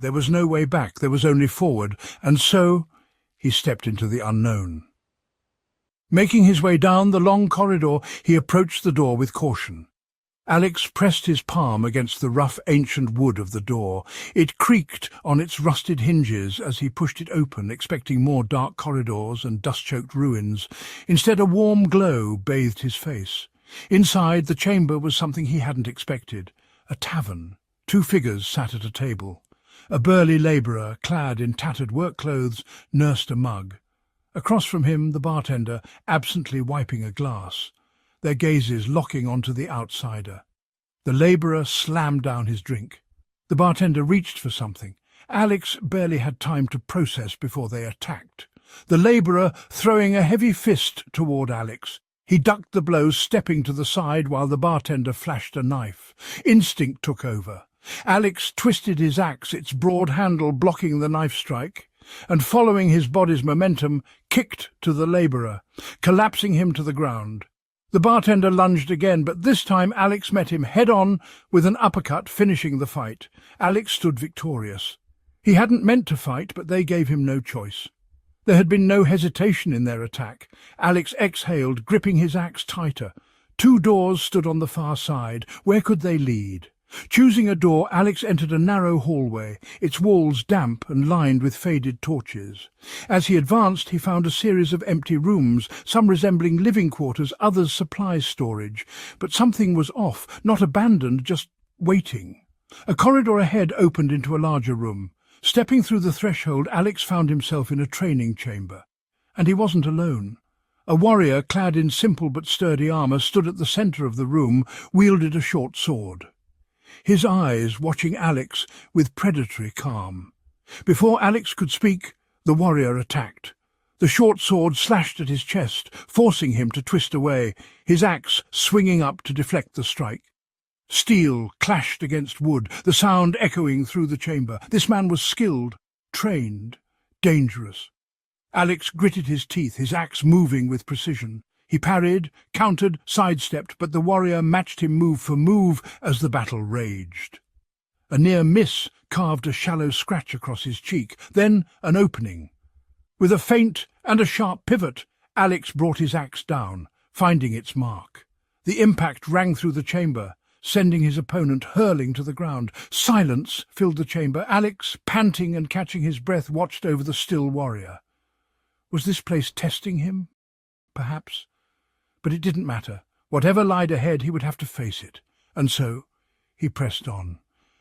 There was no way back, there was only forward, and so he stepped into the unknown. Making his way down the long corridor, he approached the door with caution. Alex pressed his palm against the rough ancient wood of the door. It creaked on its rusted hinges as he pushed it open, expecting more dark corridors and dust-choked ruins. Instead, a warm glow bathed his face. Inside, the chamber was something he hadn't expected. A tavern. 2 figures sat at a table. A burly labourer, clad in tattered work clothes, nursed a mug. Across from him, the bartender, absently wiping a glass, their gazes locking onto the outsider. The labourer slammed down his drink. The bartender reached for something. Alex barely had time to process before they attacked. The labourer throwing a heavy fist toward Alex. He ducked the blow, stepping to the side while the bartender flashed a knife. Instinct took over. Alex twisted his axe, its broad handle blocking the knife strike, and following his body's momentum, kicked to the labourer, collapsing him to the ground. The bartender lunged again, but this time Alex met him head-on with an uppercut, finishing the fight. Alex stood victorious. He hadn't meant to fight, but they gave him no choice. There had been no hesitation in their attack. Alex exhaled, gripping his axe tighter. 2 doors stood on the far side. Where could they lead? Choosing a door, Alex entered a narrow hallway, its walls damp and lined with faded torches. As he advanced, he found a series of empty rooms, some resembling living quarters, others supplies storage. But something was off, not abandoned, just waiting. A corridor ahead opened into a larger room. Stepping through the threshold, Alex found himself in a training chamber. And he wasn't alone. A warrior, clad in simple but sturdy armour, stood at the centre of the room, wielded a short sword. His eyes watching Alex with predatory calm. Before Alex could speak, the warrior attacked. The short sword slashed at his chest, forcing him to twist away, his axe swinging up to deflect the strike. Steel clashed against wood, the sound echoing through the chamber. This man was skilled, trained, dangerous. Alex gritted his teeth, his axe moving with precision. He parried, countered, sidestepped, but the warrior matched him move for move as the battle raged. A near miss carved a shallow scratch across his cheek, then an opening. With a feint and a sharp pivot, Alex brought his axe down, finding its mark. The impact rang through the chamber, sending his opponent hurling to the ground. Silence filled the chamber. Alex, panting and catching his breath, watched over the still warrior. Was this place testing him? Perhaps. But it didn't matter. Whatever lied ahead, he would have to face it. And so he pressed on.